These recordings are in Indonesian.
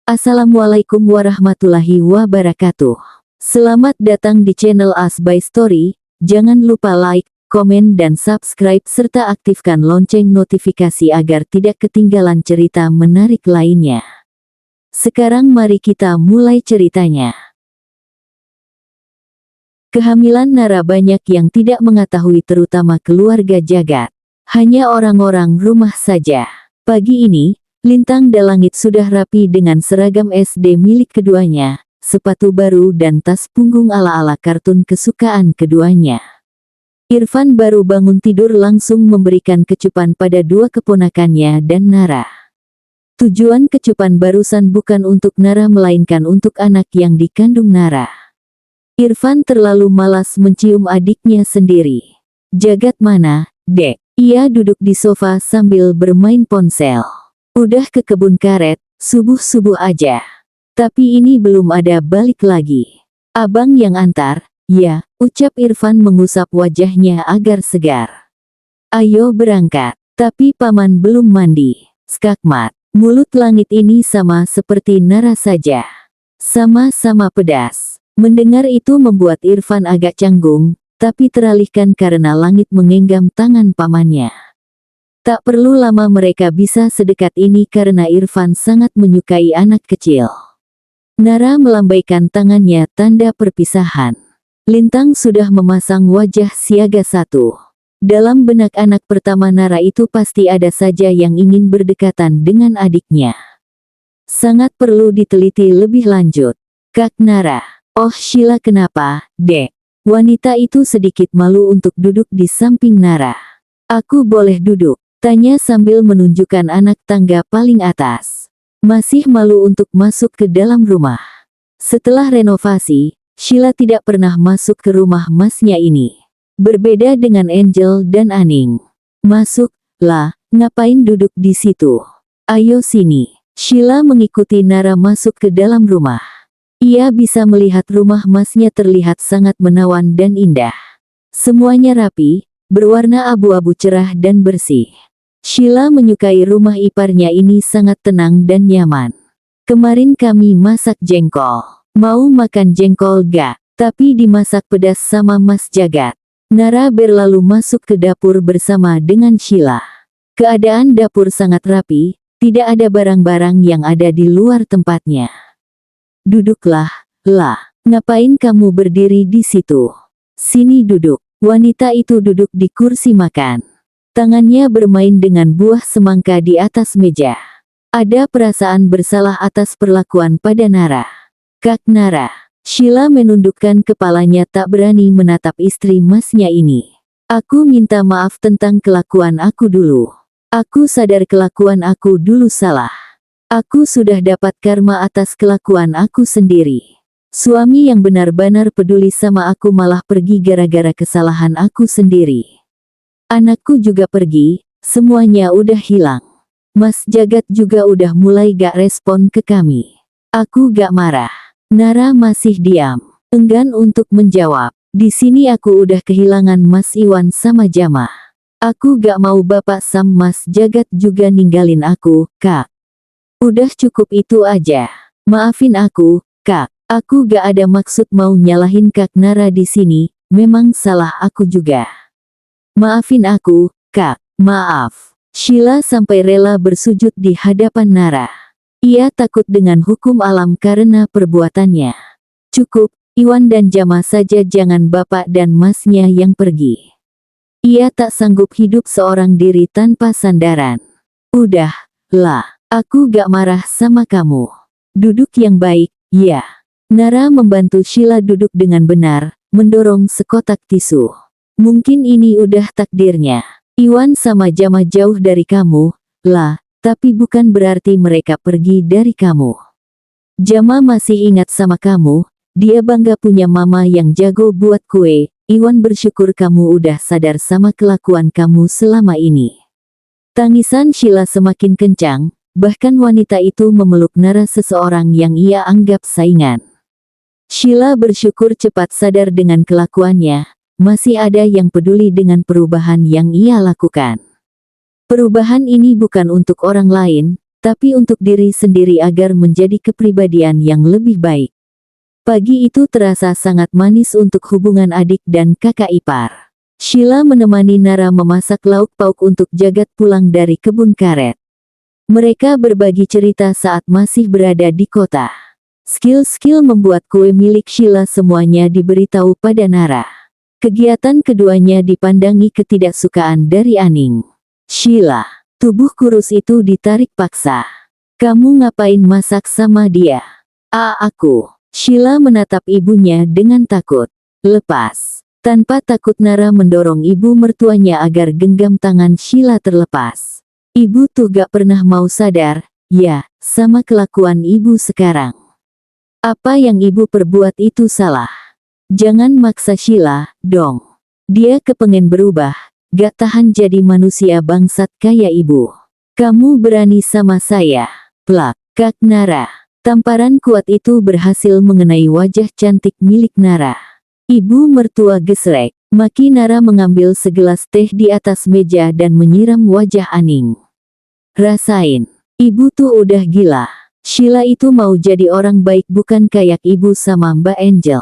Assalamualaikum warahmatullahi wabarakatuh. Selamat datang di channel As by Story. Jangan lupa like, komen dan subscribe serta aktifkan lonceng notifikasi agar tidak ketinggalan cerita menarik lainnya. Sekarang mari kita mulai ceritanya. Kehamilan Nara banyak yang tidak mengetahui, terutama keluarga Jagat. Hanya orang-orang rumah saja. Pagi ini, Lintang dan Langit sudah rapi dengan seragam SD milik keduanya, sepatu baru dan tas punggung ala-ala kartun kesukaan keduanya. Irfan baru bangun tidur langsung memberikan kecupan pada dua keponakannya dan Nara. Tujuan kecupan barusan bukan untuk Nara melainkan untuk anak yang dikandung Nara. Irfan terlalu malas mencium adiknya sendiri. Jagat mana, Dek? Ia duduk di sofa sambil bermain ponsel. Udah ke kebun karet, subuh-subuh aja. Tapi ini belum ada balik lagi. Abang yang antar, ya, ucap Irfan mengusap wajahnya agar segar. Ayo berangkat. Tapi paman belum mandi. Skakmat. Mulut Langit ini sama seperti Nara saja. Sama-sama pedas. Mendengar itu membuat Irfan agak canggung, tapi teralihkan karena Langit menggenggam tangan pamannya. Tak perlu lama mereka bisa sedekat ini karena Irfan sangat menyukai anak kecil. Nara melambaikan tangannya tanda perpisahan. Lintang sudah memasang wajah siaga satu. Dalam benak anak pertama Nara itu pasti ada saja yang ingin berdekatan dengan adiknya. Sangat perlu diteliti lebih lanjut. Kak Nara. Oh Sheila, kenapa, Dek? Wanita itu sedikit malu untuk duduk di samping Nara. Aku boleh duduk? Tanya sambil menunjukkan anak tangga paling atas. Masih malu untuk masuk ke dalam rumah. Setelah renovasi, Sheila tidak pernah masuk ke rumah masnya ini. Berbeda dengan Angel dan Aning. Masuk, lah, ngapain duduk di situ? Ayo sini. Sheila mengikuti Nara masuk ke dalam rumah. Ia bisa melihat rumah masnya terlihat sangat menawan dan indah. Semuanya rapi, berwarna abu-abu cerah dan bersih. Sheila menyukai rumah iparnya ini, sangat tenang dan nyaman. Kemarin kami masak jengkol. Mau makan jengkol gak? Tapi dimasak pedas sama Mas Jagat. Nara berlalu masuk ke dapur bersama dengan Sheila. Keadaan dapur sangat rapi, tidak ada barang-barang yang ada di luar tempatnya. Duduklah, lah. Ngapain kamu berdiri di situ? Sini duduk. Wanita itu duduk di kursi makan. Tangannya bermain dengan buah semangka di atas meja. Ada perasaan bersalah atas perlakuan pada Nara. Kak Nara. Sheila menundukkan kepalanya, tak berani menatap istri masnya ini. Aku minta maaf tentang kelakuan aku dulu. Aku sadar kelakuan aku dulu salah. Aku sudah dapat karma atas kelakuan aku sendiri. Suami yang benar-benar peduli sama aku malah pergi gara-gara kesalahan aku sendiri. Anakku juga pergi, semuanya udah hilang. Mas Jagat juga udah mulai gak respon ke kami. Aku gak marah. Nara masih diam, enggan untuk menjawab. Di sini aku udah kehilangan Mas Iwan sama Jama. Aku gak mau Bapak Sam Mas Jagat juga ninggalin aku, Kak. Udah cukup itu aja. Maafin aku, Kak. Aku gak ada maksud mau nyalahin Kak Nara di sini, memang salah aku juga. Maafin aku, Kak. Maaf. Sheila sampai rela bersujud di hadapan Nara. Ia takut dengan hukum alam karena perbuatannya. Cukup, Iwan dan Jama saja, jangan bapak dan masnya yang pergi. Ia tak sanggup hidup seorang diri tanpa sandaran. Udah, lah. Aku gak marah sama kamu. Duduk yang baik, ya. Nara membantu Sheila duduk dengan benar, mendorong sekotak tisu. Mungkin ini udah takdirnya. Iwan sama Jama jauh dari kamu, lah, tapi bukan berarti mereka pergi dari kamu. Jama masih ingat sama kamu, dia bangga punya mama yang jago buat kue. Iwan bersyukur kamu udah sadar sama kelakuan kamu selama ini. Tangisan Sheila semakin kencang, bahkan wanita itu memeluk Nara, seseorang yang ia anggap saingan. Sheila bersyukur cepat sadar dengan kelakuannya. Masih ada yang peduli dengan perubahan yang ia lakukan. Perubahan ini bukan untuk orang lain, tapi untuk diri sendiri agar menjadi kepribadian yang lebih baik. Pagi itu terasa sangat manis untuk hubungan adik dan kakak ipar. Sheila menemani Nara memasak lauk pauk untuk Jagat pulang dari kebun karet. Mereka berbagi cerita saat masih berada di kota. Skill-skill membuat kue milik Sheila semuanya diberitahu pada Nara. Kegiatan keduanya dipandangi ketidaksukaan dari Aning. Sheila, tubuh kurus itu ditarik paksa. Kamu ngapain masak sama dia? Aku. Sheila menatap ibunya dengan takut. Lepas. Tanpa takut Nara mendorong ibu mertuanya agar genggam tangan Sheila terlepas. Ibu tuh gak pernah mau sadar, ya, sama kelakuan ibu sekarang. Apa yang ibu perbuat itu salah. Jangan maksa Sheila, dong. Dia kepengen berubah, gak tahan jadi manusia bangsat kayak ibu. Kamu berani sama saya, plak, Kak Nara. Tamparan kuat itu berhasil mengenai wajah cantik milik Nara. Ibu mertua gesrek, maki Nara mengambil segelas teh di atas meja dan menyiram wajah Aning. Rasain, ibu tuh udah gila. Sheila itu mau jadi orang baik bukan kayak ibu sama Mbak Angel.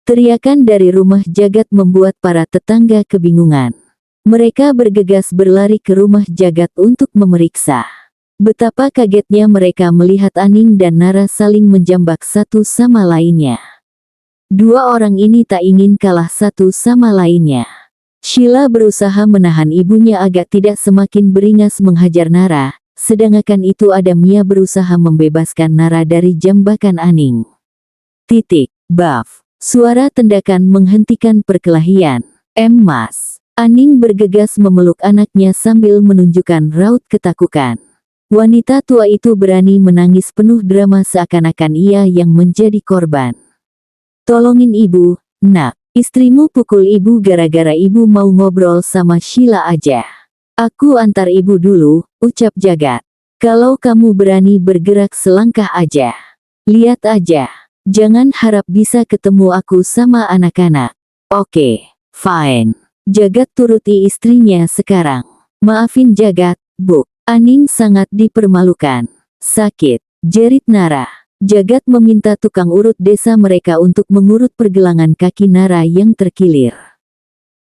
Teriakan dari rumah Jagat membuat para tetangga kebingungan. Mereka bergegas berlari ke rumah Jagat untuk memeriksa. Betapa kagetnya mereka melihat Aning dan Nara saling menjambak satu sama lainnya. Dua orang ini tak ingin kalah satu sama lainnya. Sheila berusaha menahan ibunya agar tidak semakin beringas menghajar Nara, sedangkan itu ada Mia berusaha membebaskan Nara dari jambakan Aning. Baf. Suara tendakan menghentikan perkelahian. Mas. Aning bergegas memeluk anaknya sambil menunjukkan raut ketakutan. Wanita tua itu berani menangis penuh drama seakan-akan ia yang menjadi korban. Tolongin ibu, nak. Istrimu pukul ibu gara-gara ibu mau ngobrol sama Sheila aja. Aku antar ibu dulu, ucap Jagat. Kalau kamu berani bergerak selangkah aja. Lihat aja. Jangan harap bisa ketemu aku sama anak-anak. Oke, fine. Jagat turuti istrinya sekarang. Maafin Jagat, Bu. Aning sangat dipermalukan. Sakit, jerit Nara. Jagat meminta tukang urut desa mereka untuk mengurut pergelangan kaki Nara yang terkilir.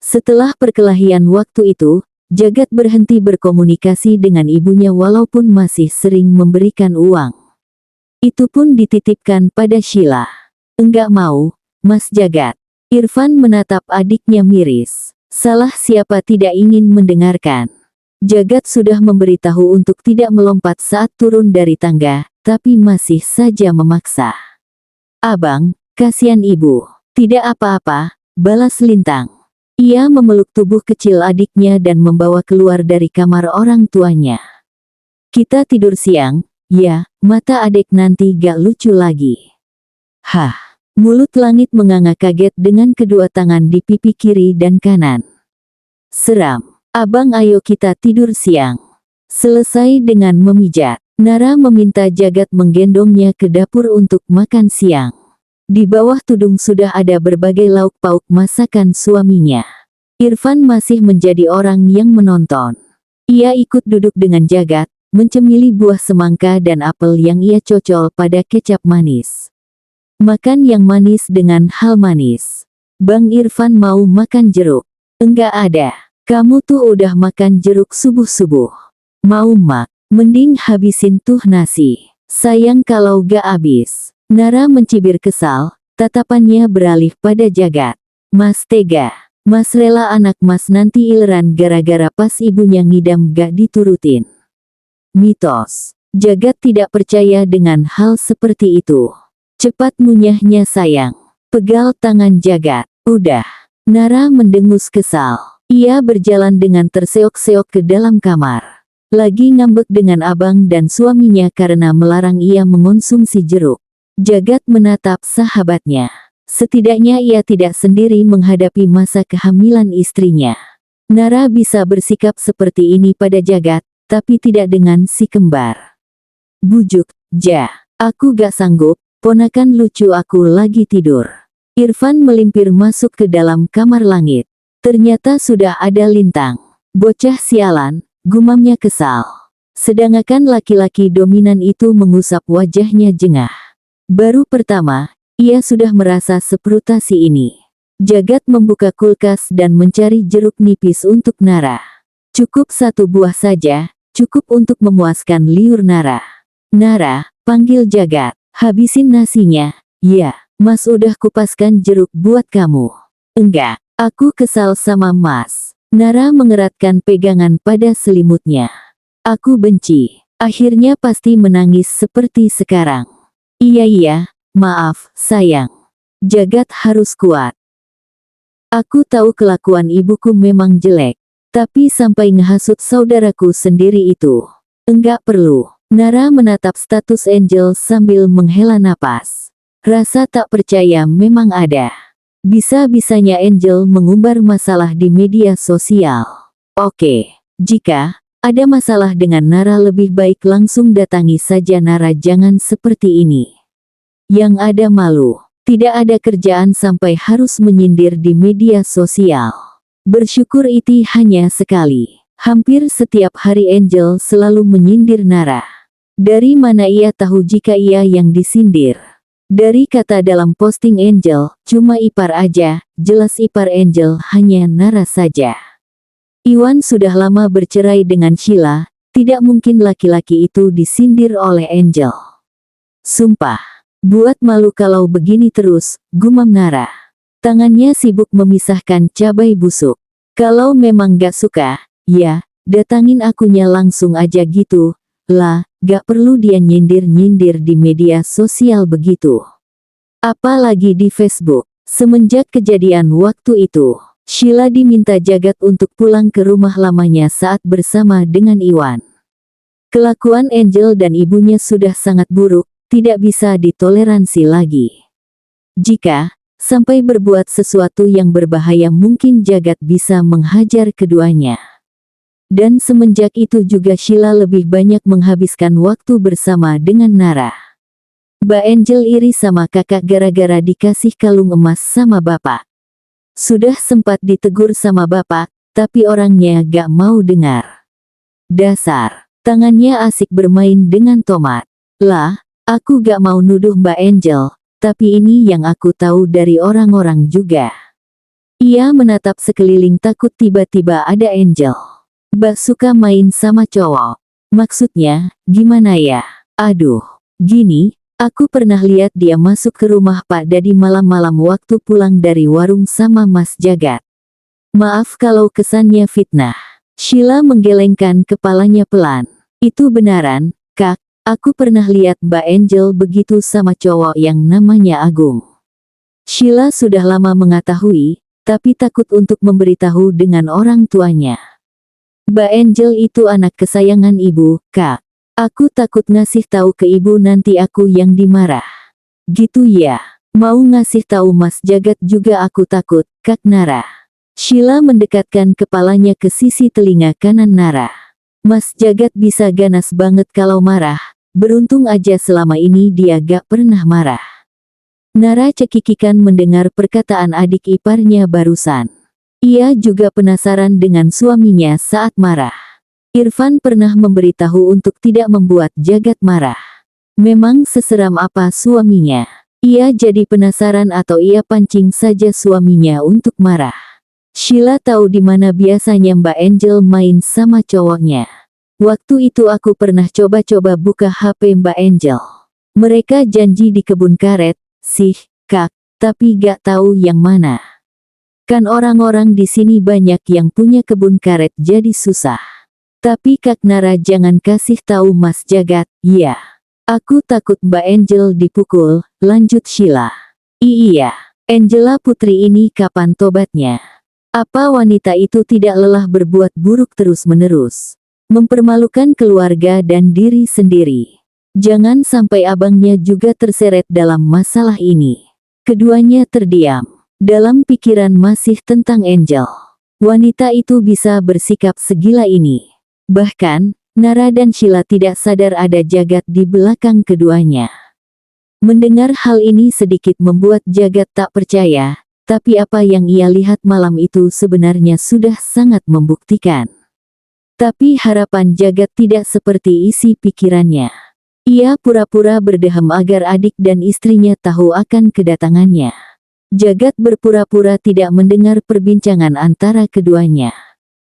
Setelah perkelahian waktu itu, Jagat berhenti berkomunikasi dengan ibunya walaupun masih sering memberikan uang. Itu pun dititipkan pada Sheila. Enggak mau, Mas Jagat. Irfan menatap adiknya miris. Salah siapa tidak ingin mendengarkan. Jagat sudah memberitahu untuk tidak melompat saat turun dari tangga, tapi masih saja memaksa. Abang, kasihan ibu. Tidak apa-apa, balas Lintang. Ia memeluk tubuh kecil adiknya dan membawa keluar dari kamar orang tuanya. Kita tidur siang, ya, mata adik nanti gak lucu lagi. Hah, mulut Langit menganga kaget dengan kedua tangan di pipi kiri dan kanan. Seram. Abang ayo kita tidur siang. Selesai dengan memijat, Nara meminta Jagat menggendongnya ke dapur untuk makan siang. Di bawah tudung sudah ada berbagai lauk pauk masakan suaminya. Irfan masih menjadi orang yang menonton. Ia ikut duduk dengan Jagat, mencemili buah semangka dan apel yang ia cocol pada kecap manis. Makan yang manis dengan hal manis. Bang Irfan mau makan jeruk. Enggak ada. Kamu tuh udah makan jeruk subuh-subuh. Mau mak, mending habisin tuh nasi. Sayang kalau gak habis. Nara mencibir kesal, tatapannya beralih pada Jagat. Mas tega. Mas rela anak mas nanti ileran gara-gara pas ibunya ngidam gak diturutin. Mitos. Jagat tidak percaya dengan hal seperti itu. Cepat ngunyahnya sayang. Pegal tangan Jagat. Udah. Nara mendengus kesal. Ia berjalan dengan terseok-seok ke dalam kamar. Lagi ngambek dengan abang dan suaminya karena melarang ia mengonsumsi jeruk. Jagat menatap sahabatnya. Setidaknya ia tidak sendiri menghadapi masa kehamilan istrinya. Nara bisa bersikap seperti ini pada Jagat, tapi tidak dengan si kembar. Bujuk, aku gak sanggup, ponakan lucu aku lagi tidur. Irfan melimpir masuk ke dalam kamar Langit. Ternyata sudah ada Lintang. Bocah sialan, gumamnya kesal. Sedangkan laki-laki dominan itu mengusap wajahnya jengah. Baru pertama, ia sudah merasa seprutasi ini. Jagat membuka kulkas dan mencari jeruk nipis untuk Nara. Cukup satu buah saja, cukup untuk memuaskan liur Nara. Nara, panggil Jagat, habisin nasinya. Ya, Mas udah kupaskan jeruk buat kamu. Enggak, aku kesal sama Mas. Nara mengeratkan pegangan pada selimutnya. Aku benci. Akhirnya pasti menangis seperti sekarang. Iya, maaf, sayang. Jagat harus kuat. Aku tahu kelakuan ibuku memang jelek. Tapi sampai ngehasut saudaraku sendiri itu. Enggak perlu. Nara menatap status Angel sambil menghela napas. Rasa tak percaya memang ada. Bisa-bisanya Angel mengumbar masalah di media sosial. Oke, jika ada masalah dengan Nara lebih baik langsung datangi saja Nara, jangan seperti ini. Yang ada malu, tidak ada kerjaan sampai harus menyindir di media sosial. Bersyukur itu hanya sekali. Hampir setiap hari Angel selalu menyindir Nara. Dari mana ia tahu jika ia yang disindir? Dari kata dalam posting Angel, cuma ipar aja, jelas ipar Angel hanya Nara saja. Iwan sudah lama bercerai dengan Sheila, tidak mungkin laki-laki itu disindir oleh Angel. Sumpah, buat malu kalau begini terus, gumam Nara. Tangannya sibuk memisahkan cabai busuk. Kalau memang gak suka, ya, datangin akunya langsung aja gitu. Lah, gak perlu dia nyindir-nyindir di media sosial begitu. Apalagi di Facebook. Semenjak kejadian waktu itu, Sheila diminta Jagat untuk pulang ke rumah lamanya saat bersama dengan Iwan. Kelakuan Angel dan ibunya sudah sangat buruk, tidak bisa ditoleransi lagi. Jika sampai berbuat sesuatu yang berbahaya mungkin Jagat bisa menghajar keduanya. Dan semenjak itu juga Sheila lebih banyak menghabiskan waktu bersama dengan Nara. Mbak Angel iri sama kakak gara-gara dikasih kalung emas sama bapak. Sudah sempat ditegur sama bapak, tapi orangnya gak mau dengar. Dasar, tangannya asik bermain dengan tomat. Lah, aku gak mau nuduh Mbak Angel, tapi ini yang aku tahu dari orang-orang juga. Ia menatap sekeliling takut tiba-tiba ada Angel. Mbak suka main sama cowok. Maksudnya, gimana ya? Aduh, gini, aku pernah lihat dia masuk ke rumah Pak Dadi malam-malam waktu pulang dari warung sama Mas Jagat. Maaf kalau kesannya fitnah. Sheila menggelengkan kepalanya pelan. Itu benaran, Kak, aku pernah lihat Mbak Angel begitu sama cowok yang namanya Agung. Sheila sudah lama mengetahui, tapi takut untuk memberitahu dengan orang tuanya. Mbak Angel itu anak kesayangan ibu, Kak. Aku takut ngasih tahu ke ibu nanti aku yang dimarah. Gitu ya. Mau ngasih tahu Mas Jagat juga aku takut, Kak Nara. Sheila mendekatkan kepalanya ke sisi telinga kanan Nara. Mas Jagat bisa ganas banget kalau marah. Beruntung aja selama ini dia gak pernah marah. Nara cekikikan mendengar perkataan adik iparnya barusan. Ia juga penasaran dengan suaminya saat marah. Irfan pernah memberitahu untuk tidak membuat Jagat marah. Memang seseram apa suaminya? Ia jadi penasaran atau ia pancing saja suaminya untuk marah. Sheila tahu di mana biasanya Mbak Angel main sama cowoknya. Waktu itu aku pernah coba-coba buka HP Mbak Angel. Mereka janji di kebun karet, sih, Kak, tapi gak tahu yang mana. Kan orang-orang di sini banyak yang punya kebun karet jadi susah. Tapi Kak Nara jangan kasih tahu Mas Jagat, ya. Aku takut Mbak Angel dipukul, lanjut Sheila. Iya, Angela putri ini kapan tobatnya? Apa wanita itu tidak lelah berbuat buruk terus-menerus? Mempermalukan keluarga dan diri sendiri. Jangan sampai abangnya juga terseret dalam masalah ini. Keduanya terdiam. Dalam pikiran masih tentang Angel. Wanita itu bisa bersikap segila ini. Bahkan, Nara dan Sheila tidak sadar ada Jagat di belakang keduanya. Mendengar hal ini sedikit membuat Jagat tak percaya, tapi apa yang ia lihat malam itu sebenarnya sudah sangat membuktikan. Tapi harapan Jagat tidak seperti isi pikirannya. Ia pura-pura berdehem agar adik dan istrinya tahu akan kedatangannya. Jagat berpura-pura tidak mendengar perbincangan antara keduanya.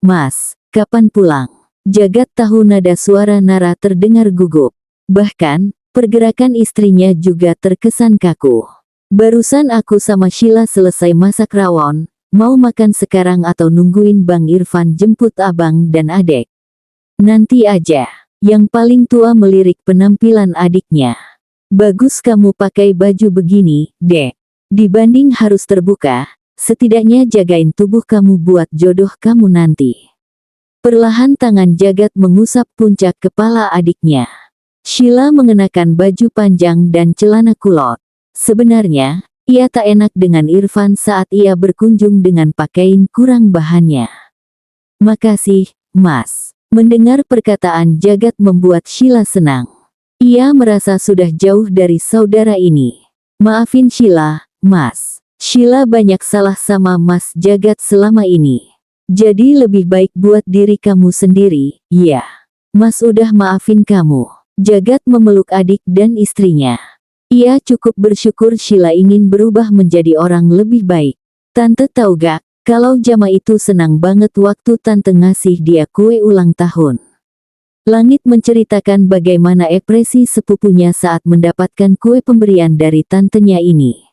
"Mas, kapan pulang?" Jagat tahu nada suara Nara terdengar gugup. Bahkan, pergerakan istrinya juga terkesan kaku. "Barusan aku sama Sheila selesai masak rawon. Mau makan sekarang atau nungguin Bang Irfan jemput abang dan adek?" "Nanti aja." Yang paling tua melirik penampilan adiknya. "Bagus kamu pakai baju begini, Dek. Dibanding harus terbuka, setidaknya jagain tubuh kamu buat jodoh kamu nanti." Perlahan tangan Jagat mengusap puncak kepala adiknya. Sheila mengenakan baju panjang dan celana kulot. Sebenarnya, ia tak enak dengan Irfan saat ia berkunjung dengan pakaian kurang bahannya. "Makasih, Mas." Mendengar perkataan Jagat membuat Sheila senang. Ia merasa sudah jauh dari saudara ini. "Maafin Sheila, Mas. Sheila banyak salah sama Mas Jagat selama ini. Jadi lebih baik buat diri kamu sendiri, ya. Mas udah maafin kamu." Jagat memeluk adik dan istrinya. Ia cukup bersyukur Sheila ingin berubah menjadi orang lebih baik. "Tante tahu gak, kalau Jama itu senang banget waktu tante ngasih dia kue ulang tahun." Langit menceritakan bagaimana ekspresi sepupunya saat mendapatkan kue pemberian dari tantenya ini.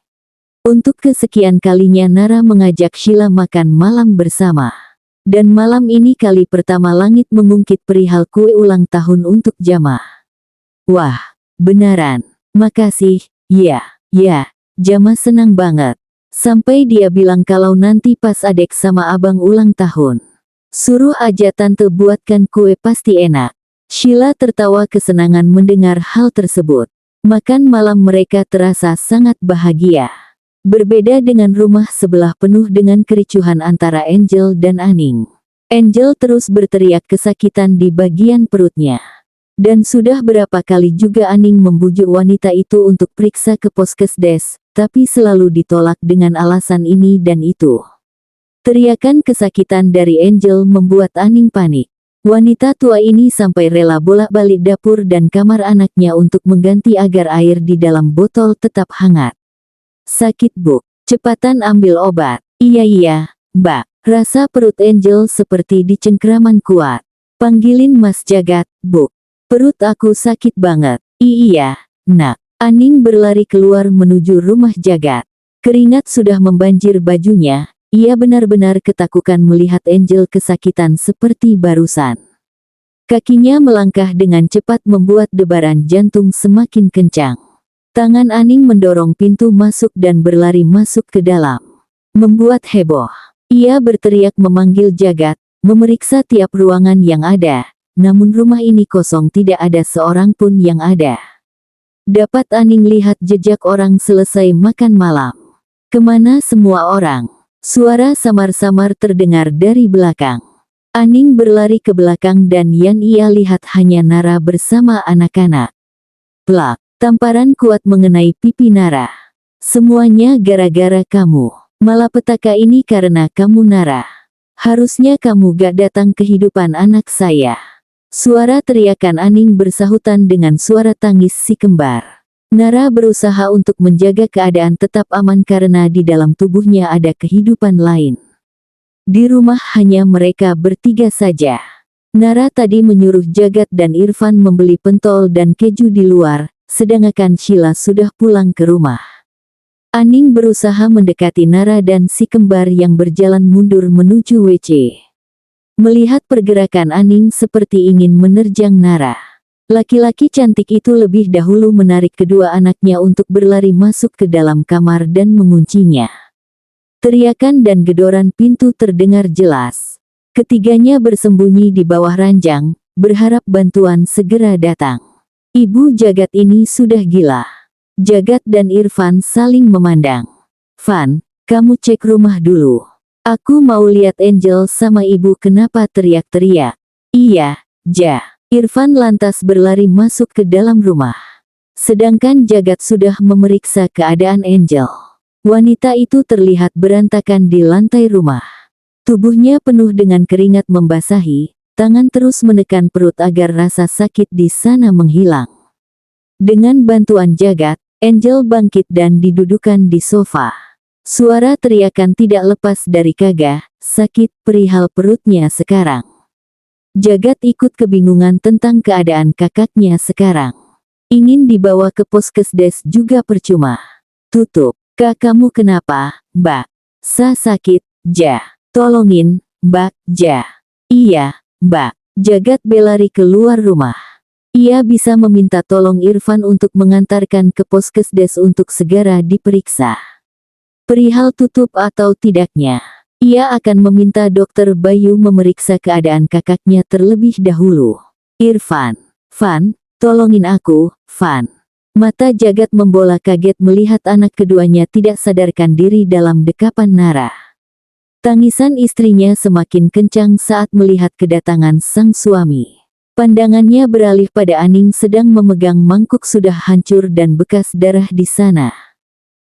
Untuk kesekian kalinya Nara mengajak Sheila makan malam bersama. Dan malam ini kali pertama Langit mengungkit perihal kue ulang tahun untuk Jama. "Wah, beneran. Makasih, ya, ya." Jama senang banget. Sampai dia bilang kalau nanti pas adek sama abang ulang tahun, suruh aja tante buatkan kue pasti enak. Sheila tertawa kesenangan mendengar hal tersebut. Makan malam mereka terasa sangat bahagia. Berbeda dengan rumah sebelah penuh dengan kericuhan antara Angel dan Aning. Angel terus berteriak kesakitan di bagian perutnya. Dan sudah berapa kali juga Aning membujuk wanita itu untuk periksa ke Puskesdes, tapi selalu ditolak dengan alasan ini dan itu. Teriakan kesakitan dari Angel membuat Aning panik. Wanita tua ini sampai rela bolak-balik dapur dan kamar anaknya untuk mengganti agar air di dalam botol tetap hangat. "Sakit, Bu. Cepatan ambil obat." Iya, Mbak." Rasa perut Angel seperti dicengkraman kuat. "Panggilin Mas Jagat, Bu. Perut aku sakit banget." Iya, Nak." Aning berlari keluar menuju rumah Jagat. Keringat sudah membanjir bajunya, ia benar-benar ketakutan melihat Angel kesakitan seperti barusan. Kakinya melangkah dengan cepat membuat debaran jantung semakin kencang. Tangan Aning mendorong pintu masuk dan berlari masuk ke dalam. Membuat heboh. Ia berteriak memanggil Jagat, memeriksa tiap ruangan yang ada, namun rumah ini kosong, tidak ada seorang pun yang ada. Dapat Aning lihat jejak orang selesai makan malam. "Kemana semua orang?" Suara samar-samar terdengar dari belakang. Aning berlari ke belakang dan yang ia lihat hanya Nara bersama anak-anak. Plak! Tamparan kuat mengenai pipi Nara. "Semuanya gara-gara kamu. Malapetaka ini karena kamu, Nara. Harusnya kamu gak datang kehidupan anak saya." Suara teriakan Aning bersahutan dengan suara tangis si kembar. Nara berusaha untuk menjaga keadaan tetap aman karena di dalam tubuhnya ada kehidupan lain. Di rumah hanya mereka bertiga saja. Nara tadi menyuruh Jagat dan Irfan membeli pentol dan keju di luar, sedangkan Sheila sudah pulang ke rumah. Aning berusaha mendekati Nara dan si kembar yang berjalan mundur menuju WC. Melihat pergerakan Aning seperti ingin menerjang Nara. Laki-laki cantik itu lebih dahulu menarik kedua anaknya untuk berlari masuk ke dalam kamar dan menguncinya. Teriakan dan gedoran pintu terdengar jelas. Ketiganya bersembunyi di bawah ranjang, berharap bantuan segera datang. Ibu Jagat ini sudah gila. Jagat dan Irfan saling memandang. "Van, kamu cek rumah dulu. Aku mau lihat Angel sama ibu." "Kenapa?" teriak-teriak. "Iya, Ja." Irfan lantas berlari masuk ke dalam rumah. Sedangkan Jagat sudah memeriksa keadaan Angel. Wanita itu terlihat berantakan di lantai rumah. Tubuhnya penuh dengan keringat membasahi, tangan terus menekan perut agar rasa sakit di sana menghilang. Dengan bantuan Jagat, Angel bangkit dan didudukan di sofa. Suara teriakan tidak lepas dari Kaga, sakit perihal perutnya sekarang. Jagat ikut kebingungan tentang keadaan kakaknya sekarang. Ingin dibawa ke puskesdes juga percuma. Tutup. Kak, kamu kenapa, Mbak? Sakit, Ja. Tolongin, Mbak, Ja. Iya, Mbak. Jagat berlari keluar rumah. Ia bisa meminta tolong Irfan untuk mengantarkan ke puskesdes untuk segera diperiksa. Perihal tutup atau tidaknya, ia akan meminta dokter Bayu memeriksa keadaan kakaknya terlebih dahulu. Irfan. Van, tolongin aku, Van. Mata Jagat membola kaget melihat anak keduanya tidak sadarkan diri dalam dekapan Nara. Tangisan istrinya semakin kencang saat melihat kedatangan sang suami. Pandangannya beralih pada Aning sedang memegang mangkuk sudah hancur dan bekas darah di sana.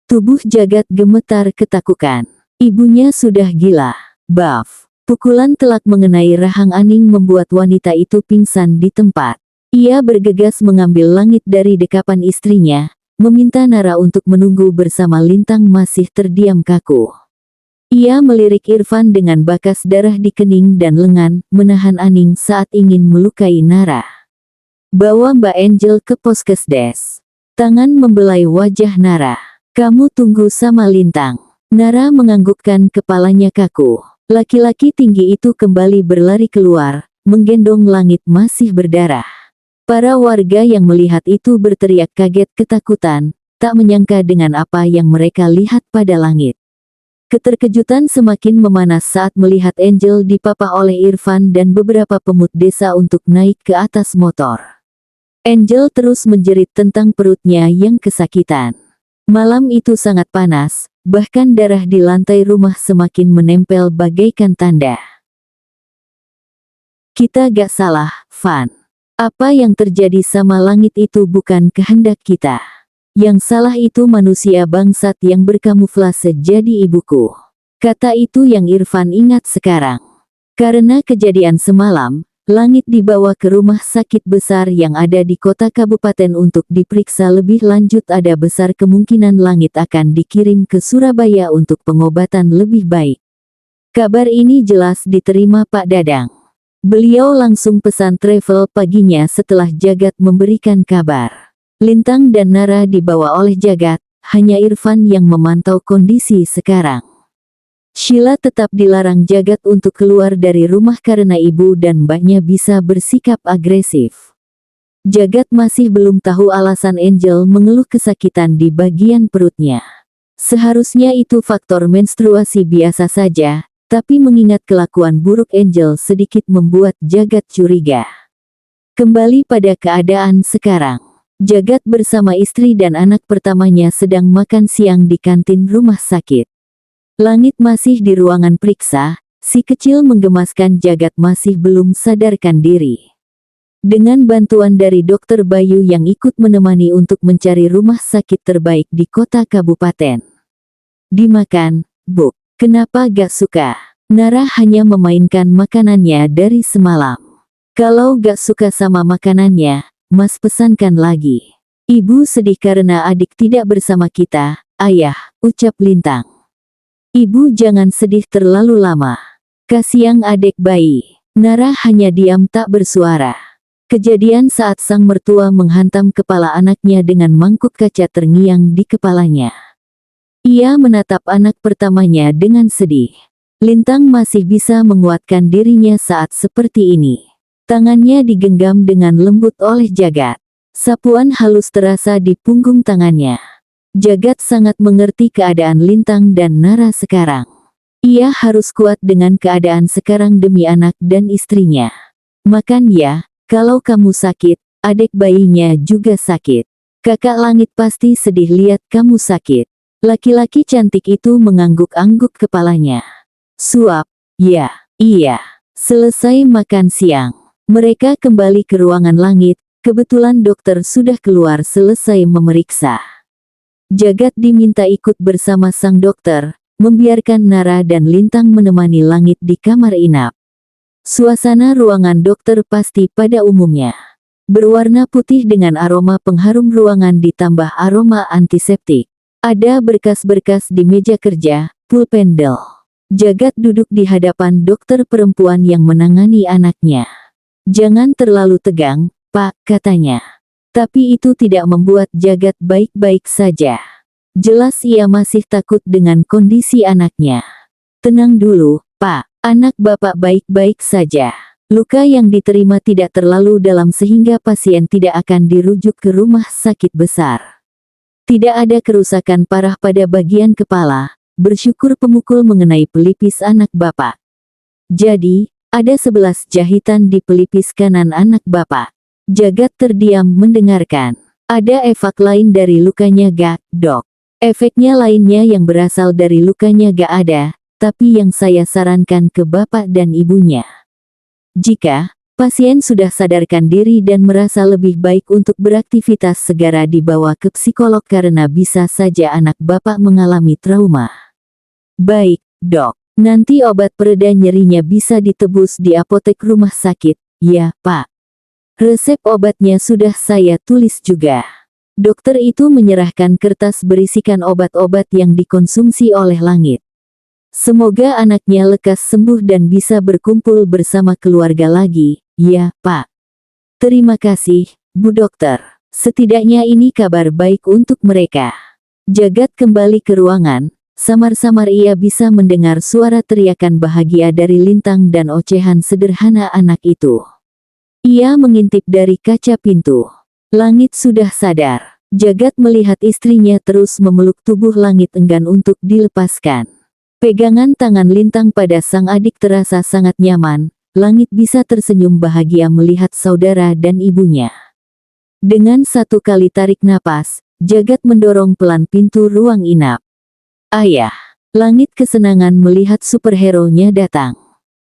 Tubuh Jagat gemetar ketakutan. Ibunya sudah gila. Baf. Pukulan telak mengenai rahang Aning membuat wanita itu pingsan di tempat. Ia bergegas mengambil langit dari dekapan istrinya, meminta Nara untuk menunggu bersama Lintang masih terdiam kaku. Ia melirik Irfan dengan bakas darah di kening dan lengan, menahan Aning saat ingin melukai Nara. Bawa Mbak Angel ke puskesdes. Tangan membelai wajah Nara. Kamu tunggu sama Lintang. Nara menganggukkan kepalanya kaku. Laki-laki tinggi itu kembali berlari keluar, menggendong langit masih berdarah. Para warga yang melihat itu berteriak kaget ketakutan, tak menyangka dengan apa yang mereka lihat pada langit. Keterkejutan semakin memanas saat melihat Angel dipapah oleh Irfan dan beberapa pemut desa untuk naik ke atas motor. Angel terus menjerit tentang perutnya yang kesakitan. Malam itu sangat panas, bahkan darah di lantai rumah semakin menempel bagaikan tanda. Kita gak salah, Van. Apa yang terjadi sama langit itu bukan kehendak kita. Yang salah itu manusia bangsat yang berkamuflase jadi ibuku. Kata itu yang Irfan ingat sekarang. Karena kejadian semalam, langit dibawa ke rumah sakit besar yang ada di kota kabupaten untuk diperiksa lebih lanjut. Ada besar kemungkinan langit akan dikirim ke Surabaya untuk pengobatan lebih baik. Kabar ini jelas diterima Pak Dadang. Beliau langsung pesan travel paginya setelah Jagat memberikan kabar. Lintang dan Nara dibawa oleh Jagat, hanya Irfan yang memantau kondisi sekarang. Sheila tetap dilarang Jagat untuk keluar dari rumah karena ibu dan mbaknya bisa bersikap agresif. Jagat masih belum tahu alasan Angel mengeluh kesakitan di bagian perutnya. Seharusnya itu faktor menstruasi biasa saja, tapi mengingat kelakuan buruk Angel sedikit membuat Jagat curiga. Kembali pada keadaan sekarang. Jagat bersama istri dan anak pertamanya sedang makan siang di kantin rumah sakit. Langit masih di ruangan periksa, si kecil menggemaskan Jagat masih belum sadarkan diri. Dengan bantuan dari dokter Bayu yang ikut menemani untuk mencari rumah sakit terbaik di kota kabupaten. Dimakan, Bu. Kenapa gak suka? Nara hanya memainkan makanannya dari semalam. Kalau gak suka sama makanannya, Mas pesankan lagi. Ibu sedih karena adik tidak bersama kita, Ayah, ucap Lintang. Ibu jangan sedih terlalu lama. Kasihan adik bayi. Nara hanya diam tak bersuara. Kejadian saat sang mertua menghantam kepala anaknya dengan mangkuk kaca terngiang di kepalanya. Ia menatap anak pertamanya dengan sedih. Lintang masih bisa menguatkan dirinya saat seperti ini. Tangannya digenggam dengan lembut oleh Jagat. Sapuan halus terasa di punggung tangannya. Jagat sangat mengerti keadaan Lintang dan Nara sekarang. Ia harus kuat dengan keadaan sekarang demi anak dan istrinya. Makan ya, kalau kamu sakit, adik bayinya juga sakit. Kakak Langit pasti sedih lihat kamu sakit. Laki-laki cantik itu mengangguk-angguk kepalanya. Suap, ya, iya. Selesai makan siang. Mereka kembali ke ruangan Langit, kebetulan dokter sudah keluar selesai memeriksa. Jagat diminta ikut bersama sang dokter, membiarkan Nara dan Lintang menemani Langit di kamar inap. Suasana ruangan dokter pasti pada umumnya berwarna putih dengan aroma pengharum ruangan ditambah aroma antiseptik. Ada berkas-berkas di meja kerja, pulpen. Jagat duduk di hadapan dokter perempuan yang menangani anaknya. "Jangan terlalu tegang, Pak," katanya. Tapi itu tidak membuat Jagat baik-baik saja. Jelas ia masih takut dengan kondisi anaknya. "Tenang dulu, Pak. Anak Bapak baik-baik saja. Luka yang diterima tidak terlalu dalam sehingga pasien tidak akan dirujuk ke rumah sakit besar. Tidak ada kerusakan parah pada bagian kepala. Bersyukur pemukul mengenai pelipis anak Bapak. Jadi, ada 11 jahitan di pelipis kanan anak Bapak." Jagat terdiam mendengarkan. "Ada efek lain dari lukanya gak, Dok?" "Efeknya lainnya yang berasal dari lukanya gak ada, tapi yang saya sarankan ke Bapak dan Ibunya. Jika pasien sudah sadarkan diri dan merasa lebih baik untuk beraktivitas segera dibawa ke psikolog karena bisa saja anak Bapak mengalami trauma." "Baik, Dok. Nanti obat pereda nyerinya bisa ditebus di apotek rumah sakit, ya, Pak. Resep obatnya sudah saya tulis juga." Dokter itu menyerahkan kertas berisikan obat-obat yang dikonsumsi oleh Langit. "Semoga anaknya lekas sembuh dan bisa berkumpul bersama keluarga lagi, ya, Pak." "Terima kasih, Bu Dokter. Setidaknya ini kabar baik untuk mereka." Jagat kembali ke ruangan. Samar-samar ia bisa mendengar suara teriakan bahagia dari Lintang dan ocehan sederhana anak itu. Ia mengintip dari kaca pintu. Langit sudah sadar. Jagat melihat istrinya terus memeluk tubuh Langit enggan untuk dilepaskan. Pegangan tangan Lintang pada sang adik terasa sangat nyaman. Langit bisa tersenyum bahagia melihat saudara dan ibunya. Dengan satu kali tarik napas, Jagat mendorong pelan pintu ruang inap. "Ayah." Langit kesenangan melihat superhero-nya datang.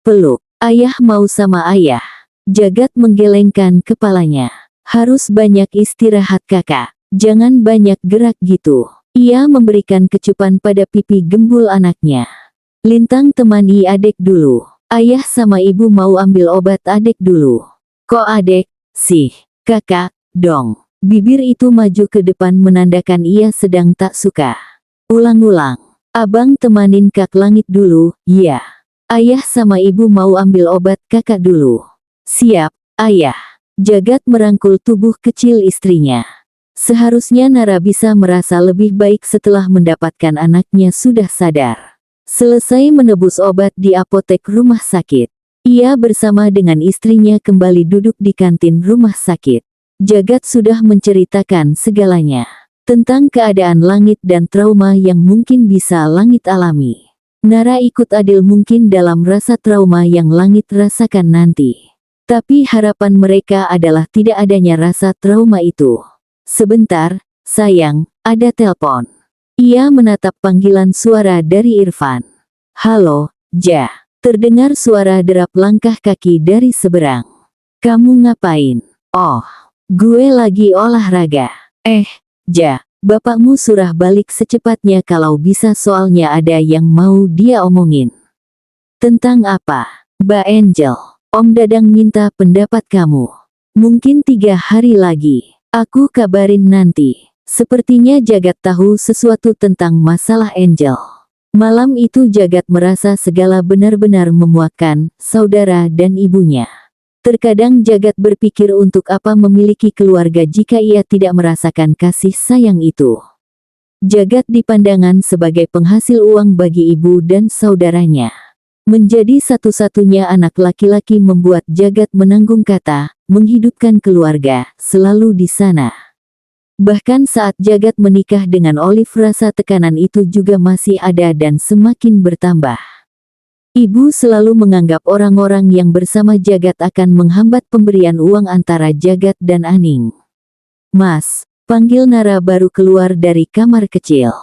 "Peluk. Ayah mau sama ayah." Jagat menggelengkan kepalanya. "Harus banyak istirahat kakak. Jangan banyak gerak gitu." Ia memberikan kecupan pada pipi gembul anaknya. "Lintang temani adek dulu. Ayah sama ibu mau ambil obat adek dulu." "Kok adek sih? Kakak dong." Bibir itu maju ke depan menandakan ia sedang tak suka. Ulang-ulang. "Abang temanin Kak Langit dulu, ya. Ayah sama ibu mau ambil obat kakak dulu." "Siap, ayah." Jagat merangkul tubuh kecil istrinya. Seharusnya Nara bisa merasa lebih baik setelah mendapatkan anaknya sudah sadar. Selesai menebus obat di apotek rumah sakit, ia bersama dengan istrinya kembali duduk di kantin rumah sakit. Jagat sudah menceritakan segalanya tentang keadaan Langit dan trauma yang mungkin bisa Langit alami. Nara ikut adil mungkin dalam rasa trauma yang Langit rasakan nanti. Tapi harapan mereka adalah tidak adanya rasa trauma itu. "Sebentar, sayang, ada telepon." Ia menatap panggilan suara dari Irfan. "Halo, Ja." Terdengar suara derap langkah kaki dari seberang. "Kamu ngapain?" "Oh, gue lagi olahraga." Ja, bapakmu suruh balik secepatnya kalau bisa soalnya ada yang mau dia omongin." "Tentang apa, Mbak Angel?" "Om Dadang minta pendapat kamu. Mungkin 3 hari lagi. Aku kabarin nanti." Sepertinya Jagat tahu sesuatu tentang masalah Angel. Malam itu Jagat merasa segala benar-benar memuakkan, saudara dan ibunya. Terkadang Jagat berpikir untuk apa memiliki keluarga jika ia tidak merasakan kasih sayang itu. Jagat dipandangkan sebagai penghasil uang bagi ibu dan saudaranya. Menjadi satu-satunya anak laki-laki membuat Jagat menanggung kata, menghidupkan keluarga, selalu di sana. Bahkan saat Jagat menikah dengan Olive rasa tekanan itu juga masih ada dan semakin bertambah. Ibu selalu menganggap orang-orang yang bersama Jagat akan menghambat pemberian uang antara Jagat dan Aning. "Mas," panggil Nara baru keluar dari kamar kecil.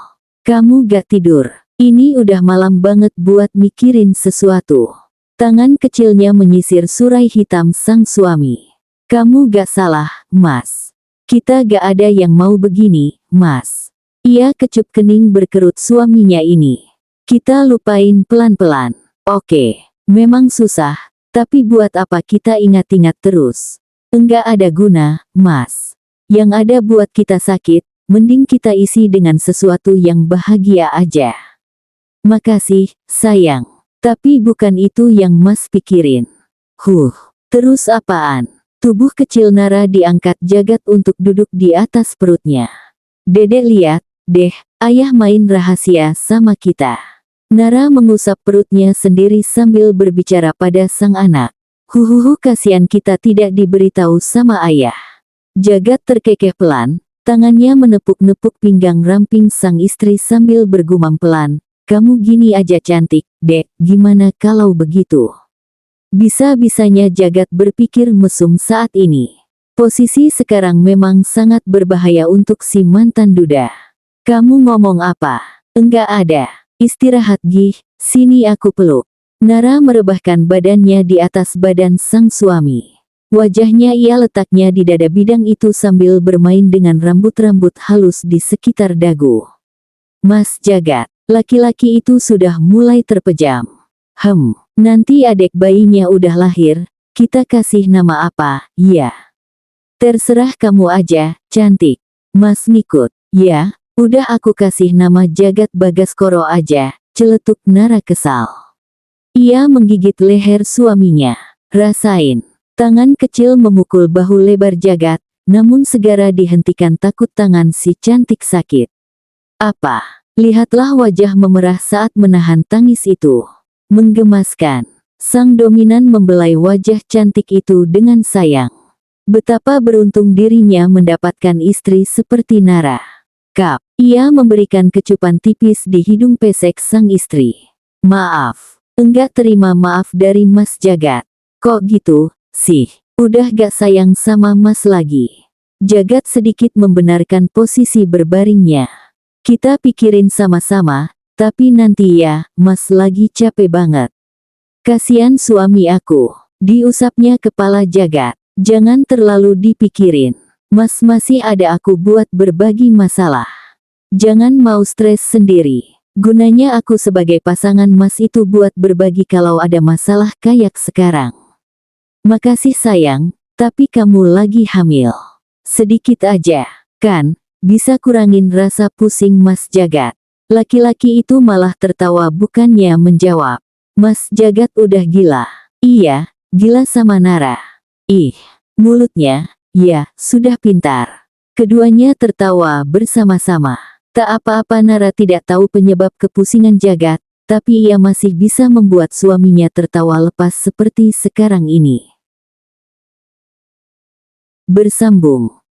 "Kamu gak tidur? Ini udah malam banget buat mikirin sesuatu." Tangan kecilnya menyisir surai hitam sang suami. "Kamu gak salah, Mas. Kita gak ada yang mau begini, Mas." Ia kecup kening berkerut suaminya ini. "Kita lupain pelan-pelan." "Oke, memang susah, Tapi buat apa kita ingat-ingat terus? Enggak ada guna, Mas. Yang ada buat kita sakit, mending kita isi dengan sesuatu yang bahagia aja. Makasih, sayang. Tapi bukan itu yang Mas pikirin. Terus apaan? Tubuh kecil Nara diangkat Jagat untuk duduk di atas perutnya. Dedek lihat, deh, ayah main rahasia sama kita. Nara mengusap perutnya sendiri sambil berbicara pada sang anak. Kasihan kita tidak diberitahu sama ayah. Jagat terkekeh pelan, tangannya menepuk-nepuk pinggang ramping sang istri sambil bergumam pelan. Kamu gini aja cantik, dek, gimana kalau begitu? Bisa-bisanya Jagat berpikir mesum saat ini. Posisi sekarang memang sangat berbahaya untuk si mantan duda. Kamu ngomong apa? Enggak ada. Istirahat Gih, sini aku peluk. Nara merebahkan badannya di atas badan sang suami. Wajahnya ia letaknya di dada bidang itu sambil bermain dengan rambut-rambut halus di sekitar dagu. Mas Jagat, laki-laki itu sudah mulai terpejam. Nanti adik bayinya udah lahir, kita kasih nama apa, ya? Terserah kamu aja, cantik. Mas ngikut. Ya, udah aku kasih nama Jagat Bagaskoro aja, celetuk Nara kesal. Ia menggigit leher suaminya. Rasain. Tangan kecil memukul bahu lebar Jagat, namun segera dihentikan takut tangan si cantik sakit. Apa? Lihatlah wajah memerah saat menahan tangis itu. Menggemaskan. Sang dominan membelai wajah cantik itu dengan sayang. Betapa beruntung dirinya mendapatkan istri seperti Nara. Kap, ia memberikan kecupan tipis di hidung pesek sang istri. Maaf, enggak terima maaf dari Mas Jagat. Kok gitu, sih? Udah gak sayang sama Mas lagi. Jagat sedikit membenarkan posisi berbaringnya. Kita pikirin sama-sama, tapi nanti ya, Mas lagi capek banget. Kasihan suami aku. Diusapnya kepala Jagat. Jangan terlalu dipikirin. Mas masih ada aku buat berbagi masalah. Jangan mau stres sendiri. Gunanya aku sebagai pasangan Mas itu buat berbagi kalau ada masalah kayak sekarang. Makasih sayang, tapi kamu lagi hamil. Sedikit aja, kan? Bisa kurangin rasa pusing Mas Jagat. Laki-laki itu malah tertawa bukannya menjawab. Mas Jagat udah gila. Iya, gila sama Nara. Ih, mulutnya, ya, sudah pintar. Keduanya tertawa bersama-sama. Tak apa-apa Nara tidak tahu penyebab kepusingan Jagat, tapi ia masih bisa membuat suaminya tertawa lepas seperti sekarang ini. Bersambung.